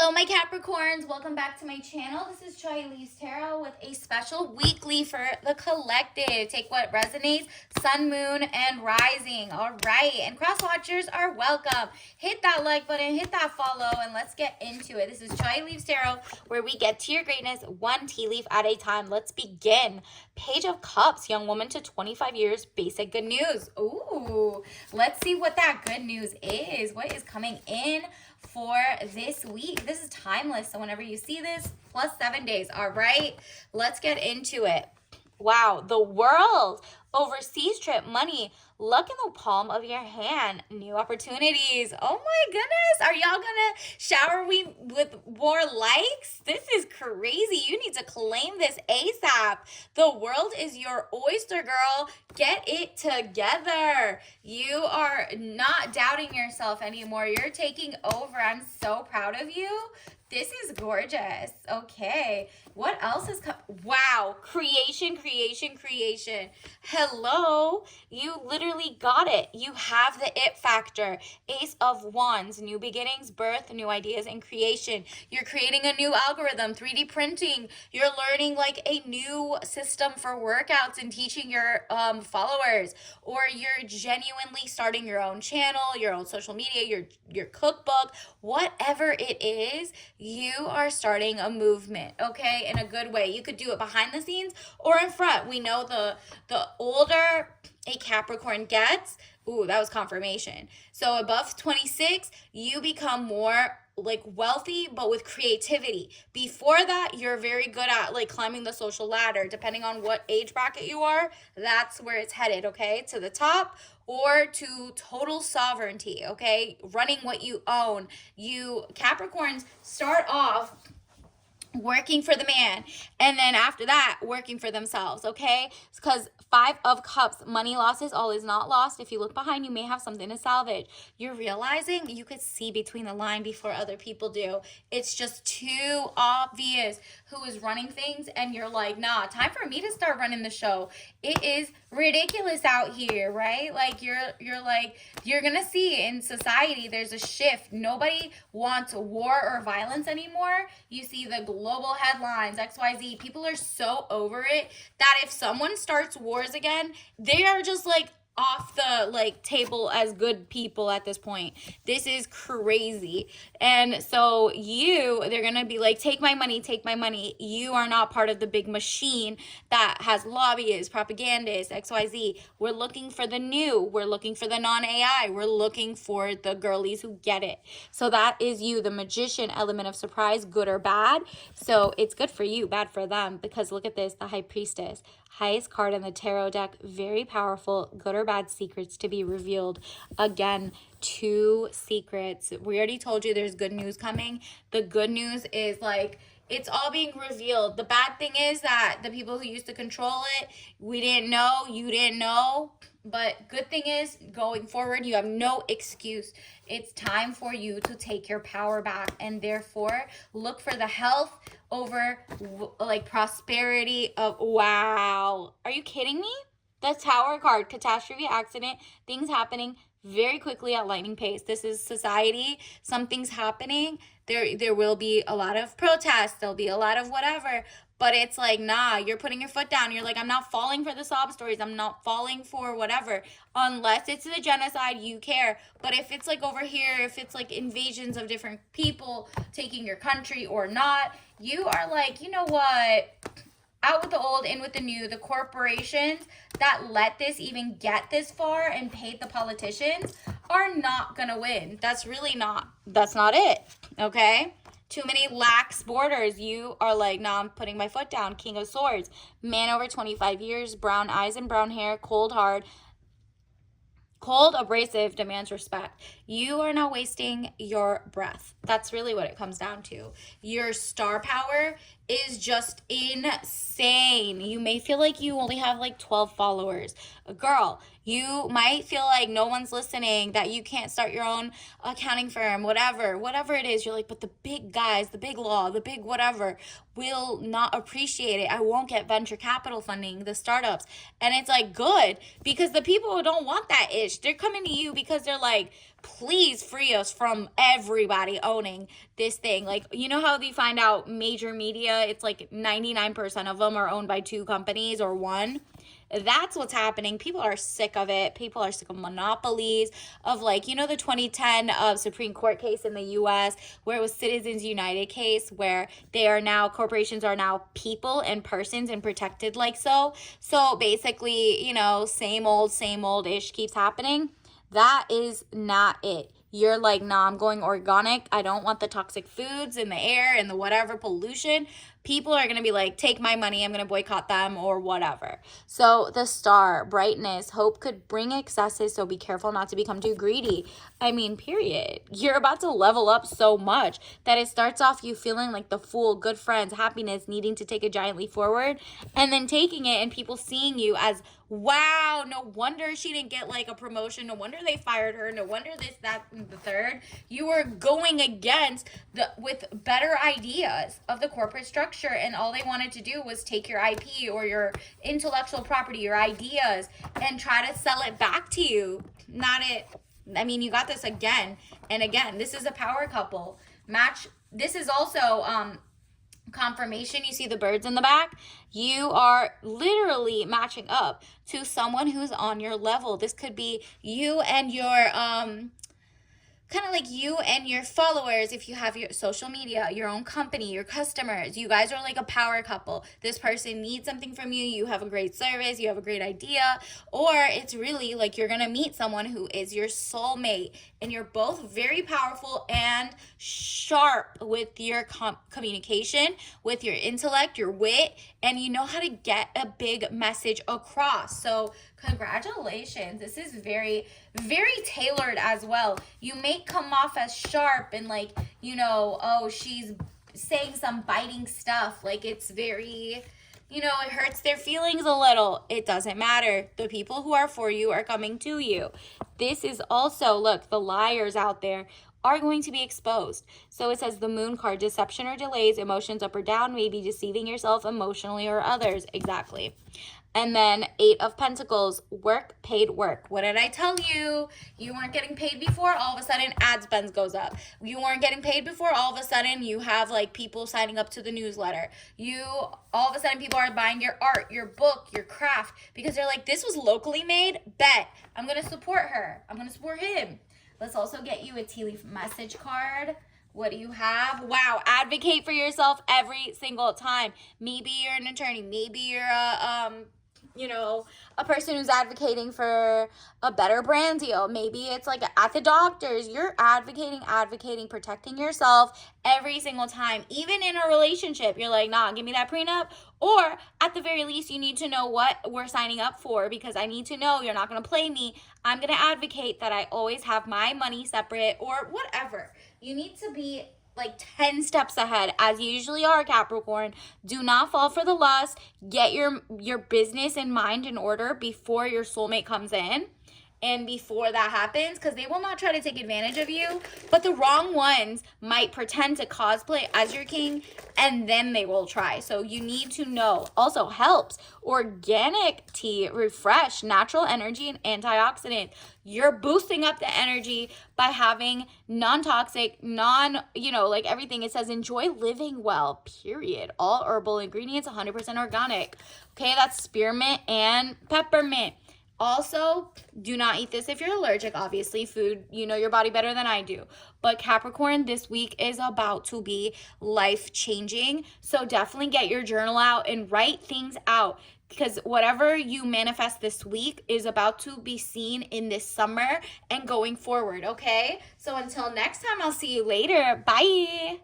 Hello, my Capricorns. Welcome back to my channel. This is Choi Lee's Tarot with a special weekly for the collective. Take what resonates, sun, moon, and rising. All right. And cross watchers are welcome. Hit that like button, hit that follow, and let's get into it. This is Choi Lee's Tarot, where we get to your greatness one tea leaf at a time. Let's begin. Page of Cups, young woman to 25 years, basic good news. Ooh, let's see what that good news is. What is coming in for this week? This is timeless, so whenever you see this, plus 7 days. All right, let's get into it. Wow, the world, overseas trip, money, luck in the palm of your hand, new opportunities. Oh my goodness, are y'all gonna shower me with more likes? This is crazy. You need to claim this ASAP. The world is your oyster, girl. Get it together. You are not doubting yourself anymore. You're taking over. I'm so proud of you. This is gorgeous. Okay. What else is wow. Creation. Hello. You literally got it. You have the it factor. Ace of Wands. New beginnings, birth, new ideas, and creation. You're creating a new algorithm. 3D printing. You're learning like a new system for workouts and teaching your followers. Or you're genuinely starting your own channel, your own social media, your cookbook. Whatever it is, you are starting a movement, okay, in a good way. You could do it behind the scenes or in front. We know the older a Capricorn gets, ooh, that was confirmation. So above 26, you become more like wealthy, but with creativity. Before that, you're very good at like climbing the social ladder. Depending on what age bracket you are, that's where it's headed, okay, to the top or to total sovereignty, okay, running what you own. You Capricorns start off working for the man, and then after that working for themselves, okay? Because 5 of Cups, money losses, all is not lost. If you look behind, you may have something to salvage. You're realizing you could see between the line before other people do. It's just too obvious who is running things, and you're like, nah, time for me to start running the show. It is ridiculous out here, right? Like you're gonna see in society there's a shift. Nobody wants war or violence anymore. You see the global headlines, XYZ. People are so over it that if someone starts wars again, they are just like off the like table as good people at this point. This is crazy. And so they're gonna be like, take my money. You are not part of the big machine that has lobbyists, propagandists, XYZ. We're looking for the new. We're looking for the non-AI. We're looking for the girlies who get it. So that is you, the magician, element of surprise, good or bad. So it's good for you, bad for them, because look at this, the high priestess. Highest card in the tarot deck, very powerful, good or bad secrets to be revealed. Again, 2 secrets. We already told you there's good news coming. The good news is like, it's all being revealed. The bad thing is that the people who used to control it, we didn't know, you didn't know. But good thing is, going forward, you have no excuse. It's time for you to take your power back, and therefore look for the health over like prosperity of, wow. Are you kidding me? The Tower card, catastrophe, accident, things happening very quickly at lightning pace. This is society. Something's happening. There will be a lot of protests. There'll be a lot of whatever. But it's like, nah, you're putting your foot down. You're like, I'm not falling for the sob stories. I'm not falling for whatever. Unless it's the genocide, you care. But if it's like over here, if it's like invasions of different people taking your country or not, you are like, you know what? Out with the old, in with the new. The corporations that let this even get this far and paid the politicians are not gonna win. That's not it, okay? Too many lax borders. You are like, nah, I'm putting my foot down. King of Swords, man over 25 years, brown eyes and brown hair, cold hard, cold, abrasive, demands respect. You are not wasting your breath. That's really what it comes down to. Your star power is just insane. You may feel like you only have like 12 followers. Girl, you might feel like no one's listening, that you can't start your own accounting firm, whatever it is. You're like, but the big guys, the big law, the big whatever will not appreciate it. I won't get venture capital funding, the startups. And it's like, good, because the people who don't want that ish, they're coming to you because they're like, please free us from everybody owning this thing. Like, you know how they find out major media, it's like 99% of them are owned by two companies or one? That's what's happening. People are sick of it. People are sick of monopolies, of like, you know, the 2010 Supreme Court case in the US where it was Citizens United case, where they are now, corporations are now people and persons and protected like so. So basically, you know, same old ish keeps happening. That is not it. You're like, nah, I'm going organic. I don't want the toxic foods in the air and the whatever pollution. People are going to be like, take my money. I'm going to boycott them or whatever. So the star, brightness, hope could bring excesses. So be careful not to become too greedy. I mean, period. You're about to level up so much that it starts off you feeling like the fool, good friends, happiness, needing to take a giant leap forward, and then taking it and people seeing you as, wow, no wonder she didn't get like a promotion. No wonder they fired her. No wonder this, that, and the third. You were going against with better ideas of the corporate structure, and all they wanted to do was take your IP or your intellectual property, your ideas, and try to sell it back to you. Not it. I mean, you got this again and again. This is a power couple match. This is also confirmation. You see the birds in the back? You are literally matching up to someone who's on your level. This could be you and your kind of like you and your followers. If you have your social media, your own company, your customers, you guys are like a power couple. This person needs something from you. You have a great service, you have a great idea, or it's really like you're gonna meet someone who is your soulmate, and you're both very powerful and sharp with your communication, with your intellect, your wit, and you know how to get a big message across. So congratulations. This is very, very tailored as well. You may come off as sharp and like, you know, oh, she's saying some biting stuff. Like it's very, you know, it hurts their feelings a little. It doesn't matter. The people who are for you are coming to you. This is also, look, the liars out there are going to be exposed. So it says the moon card, deception or delays, emotions up or down, maybe deceiving yourself emotionally or others. Exactly. And then 8 of Pentacles, work, paid work. What did I tell you? You weren't getting paid before, all of a sudden ad spend goes up. You weren't getting paid before, all of a sudden you have like people signing up to the newsletter. All of a sudden people are buying your art, your book, your craft, because they're like, this was locally made, bet. I'm going to support her. I'm going to support him. Let's also get you a tea leaf message card. What do you have? Wow, advocate for yourself every single time. Maybe you're an attorney. Maybe you're a person who's advocating for a better brand deal. Maybe it's like at the doctor's. You're advocating, protecting yourself every single time. Even in a relationship, you're like, nah, give me that prenup. Or at the very least, you need to know what we're signing up for, because I need to know you're not going to play me. I'm going to advocate that I always have my money separate or whatever. You need to be like 10 steps ahead, as you usually are, Capricorn. Do not fall for the lust. Get your business and mind in order before your soulmate comes in and before that happens, because they will not try to take advantage of you, but the wrong ones might pretend to cosplay as your king, and then they will try. So you need to know. Also helps organic tea, refresh, natural energy, and antioxidant. You're boosting up the energy by having non-toxic, like everything. It says enjoy living well, period. All herbal ingredients, 100% organic. Okay, that's spearmint and peppermint. Also, do not eat this if you're allergic. Obviously, food, you know your body better than I do. But Capricorn, this week is about to be life-changing. So definitely get your journal out and write things out, because whatever you manifest this week is about to be seen in this summer and going forward, okay? So until next time, I'll see you later. Bye.